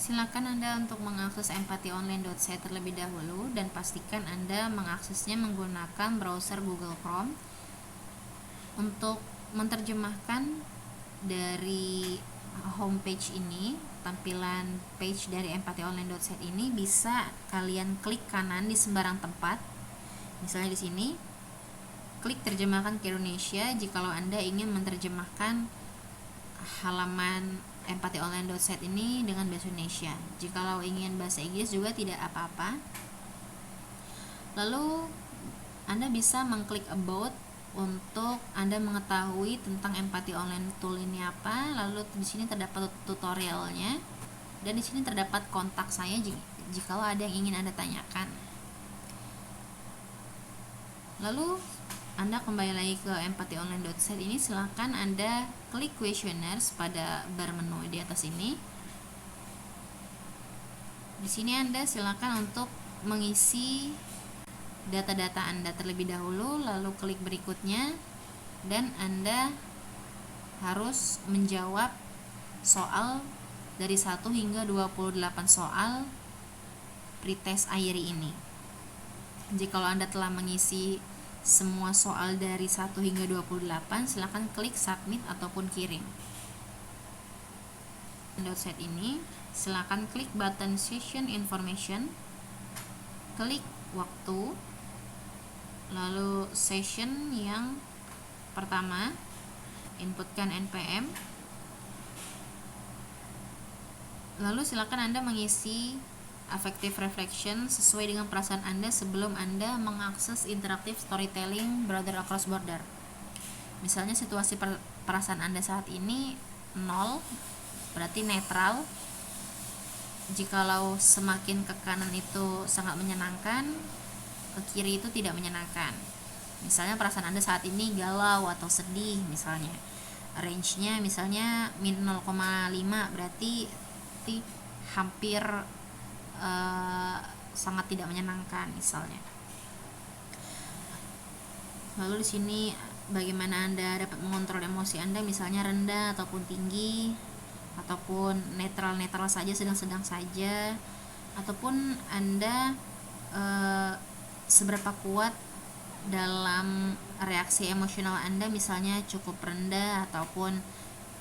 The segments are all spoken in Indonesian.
Silakan Anda untuk mengakses empathionline.site terlebih dahulu dan pastikan Anda mengaksesnya menggunakan browser Google Chrome. Untuk menerjemahkan dari homepage ini, tampilan page dari empathionline.site ini bisa kalian klik kanan di sembarang tempat. Misalnya di sini, klik terjemahkan ke Indonesia jikalau Anda ingin menerjemahkan halaman empathionline.site ini dengan bahasa Indonesia. Jikalau ingin bahasa Inggris juga tidak apa-apa. Lalu Anda bisa mengklik about untuk Anda mengetahui tentang Empathy Online Tool ini apa. Lalu di sini terdapat tutorialnya dan di sini terdapat kontak saya jikalau ada yang ingin Anda tanyakan. Lalu Anda kembali lagi ke empathionline.site ini, silakan Anda klik questionnaires pada bar menu di atas ini. Di sini Anda silakan untuk mengisi data-data Anda terlebih dahulu, lalu klik berikutnya dan Anda harus menjawab soal dari 1 hingga 28 soal pretest IRI ini. Jikalau Anda telah mengisi semua soal dari 1 hingga 28, silakan klik submit ataupun kirim. Website ini, silakan klik button session information, klik waktu, lalu session yang pertama, inputkan NPM, lalu silakan Anda mengisi affective reflection sesuai dengan perasaan Anda sebelum Anda mengakses interactive storytelling Brother Across Border. Misalnya situasi perasaan Anda saat ini 0, berarti netral. Jikalau semakin ke kanan itu sangat menyenangkan, ke kiri itu tidak menyenangkan. Misalnya perasaan Anda saat ini galau atau sedih misalnya. Range-nya misalnya min 0,5, berarti hampir sangat tidak menyenangkan misalnya. Lalu di sini bagaimana Anda dapat mengontrol emosi Anda, misalnya rendah ataupun tinggi, ataupun netral saja, sedang saja, ataupun Anda seberapa kuat dalam reaksi emosional Anda, misalnya cukup rendah ataupun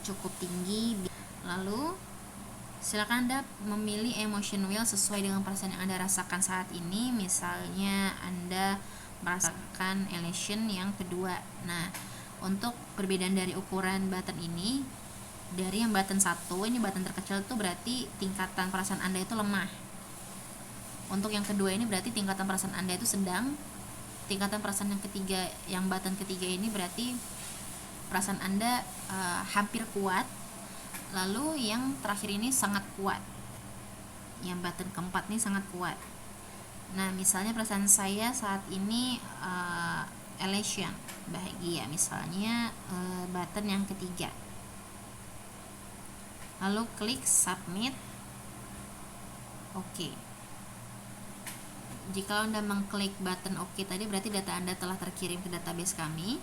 cukup tinggi. Lalu silakan Anda memilih emotion wheel sesuai dengan perasaan yang Anda rasakan saat ini. Misalnya Anda merasakan elation yang kedua. Nah, untuk perbedaan dari ukuran button ini, dari yang button 1, ini button terkecil itu berarti tingkatan perasaan Anda itu lemah. Untuk yang kedua ini berarti tingkatan perasaan Anda itu sedang. Tingkatan perasaan yang ketiga, yang button ketiga ini berarti perasaan Anda hampir kuat. Lalu yang terakhir ini sangat kuat. Yang button keempat ini sangat kuat. Nah, misalnya perasaan saya saat ini elation, bahagia, misalnya button yang ketiga. Lalu klik submit. Oke. Jika Anda mengklik button oke tadi, berarti data Anda telah terkirim ke database kami.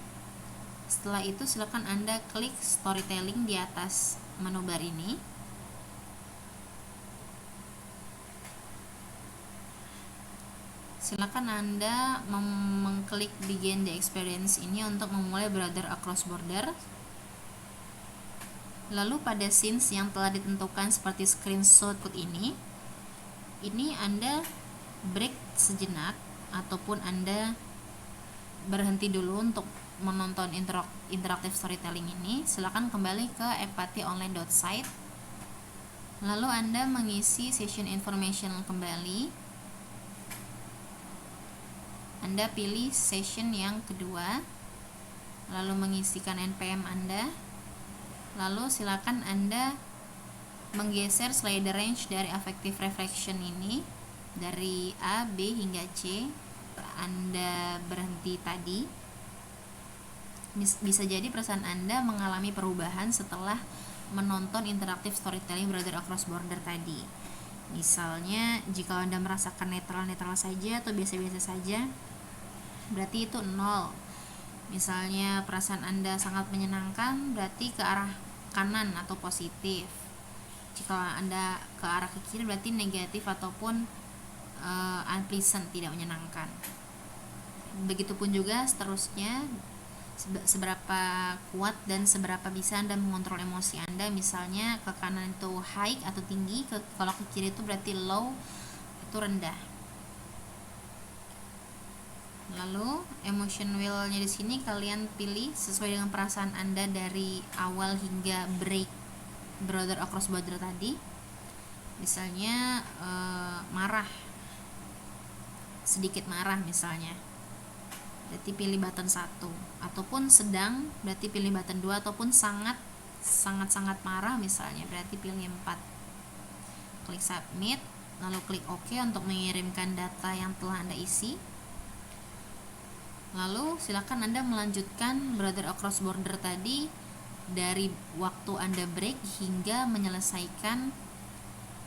Setelah itu silakan Anda klik storytelling di atas menu bar ini. Silakan Anda mengklik begin the experience ini untuk memulai Brother Across Border. Lalu pada scenes yang telah ditentukan seperti screenshot ini Anda break sejenak ataupun Anda berhenti dulu untuk menonton interactive storytelling ini. Silakan kembali ke empathionline.site. Lalu Anda mengisi session information kembali. Anda pilih session yang kedua, lalu mengisikan NPM Anda. Lalu silakan Anda menggeser slider range dari affective reflection ini dari A, B hingga C. Anda berhenti tadi. Bisa jadi perasaan Anda mengalami perubahan setelah menonton interaktif storytelling Brother Across Border tadi. Misalnya jika Anda merasakan netral saja atau biasa-biasa saja, berarti itu 0. Misalnya perasaan Anda sangat menyenangkan, berarti ke arah kanan atau positif. Jika Anda ke arah ke kiri berarti negatif ataupun unpleasant, tidak menyenangkan. Begitupun juga seterusnya, seberapa kuat dan seberapa bisa Anda mengontrol emosi Anda. Misalnya ke kanan itu high atau tinggi, kalau ke kiri itu berarti low, itu rendah. Lalu emotion wheel-nya di sini kalian pilih sesuai dengan perasaan Anda dari awal hingga break border across border tadi. Misalnya marah, sedikit marah misalnya, berarti pilih button 1, ataupun sedang berarti pilih button 2, ataupun sangat marah misalnya berarti pilih 4. Klik submit, lalu klik OK untuk mengirimkan data yang telah Anda isi. Lalu silakan Anda melanjutkan border across border tadi dari waktu Anda break hingga menyelesaikan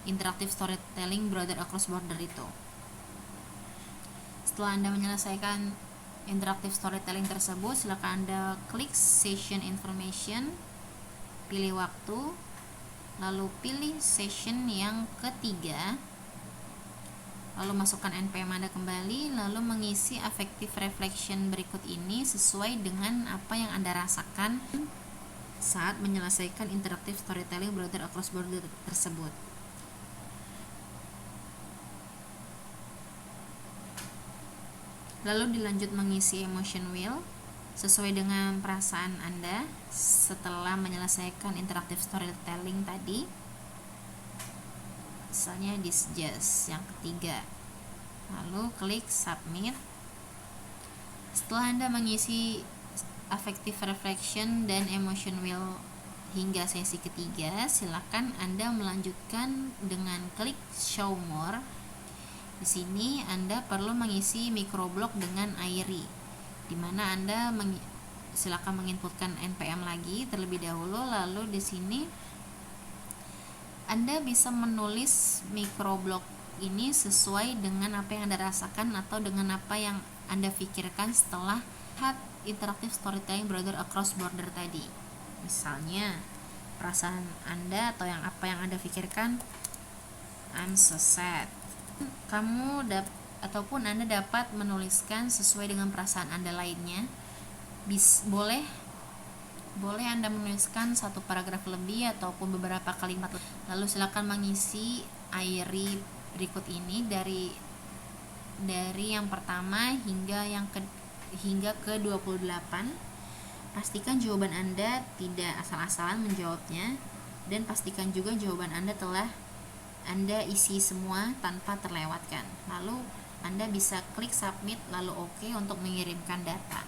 interactive storytelling border across border itu. Setelah Anda menyelesaikan interactive storytelling tersebut, silakan Anda klik session information, pilih waktu, lalu pilih session yang ketiga, lalu masukkan NPM Anda kembali, lalu mengisi affective reflection berikut ini sesuai dengan apa yang Anda rasakan saat menyelesaikan interactive storytelling border across border tersebut. Lalu dilanjut mengisi emotion wheel sesuai dengan perasaan Anda setelah menyelesaikan interactive storytelling tadi. Misalnya disgust yang ketiga, lalu klik submit. Setelah Anda mengisi affective reflection dan emotion wheel hingga sesi ketiga, silakan Anda melanjutkan dengan klik show more. Di sini Anda perlu mengisi microblog dengan Airy, di mana Anda silakan menginputkan NPM lagi terlebih dahulu. Lalu di sini Anda bisa menulis microblog ini sesuai dengan apa yang Anda rasakan atau dengan apa yang Anda pikirkan setelah interactive storytelling border across border tadi. Misalnya perasaan Anda atau apa yang Anda pikirkan, I'm so sad. Ataupun Anda dapat menuliskan sesuai dengan perasaan Anda lainnya. Boleh Anda menuliskan satu paragraf lebih ataupun beberapa kalimat. Lalu silakan mengisi Airy berikut ini dari yang pertama hingga ke 28. Pastikan jawaban Anda tidak asal-asalan menjawabnya, dan pastikan juga jawaban Anda telah Anda isi semua tanpa terlewatkan. Lalu Anda bisa klik submit lalu OK untuk mengirimkan data.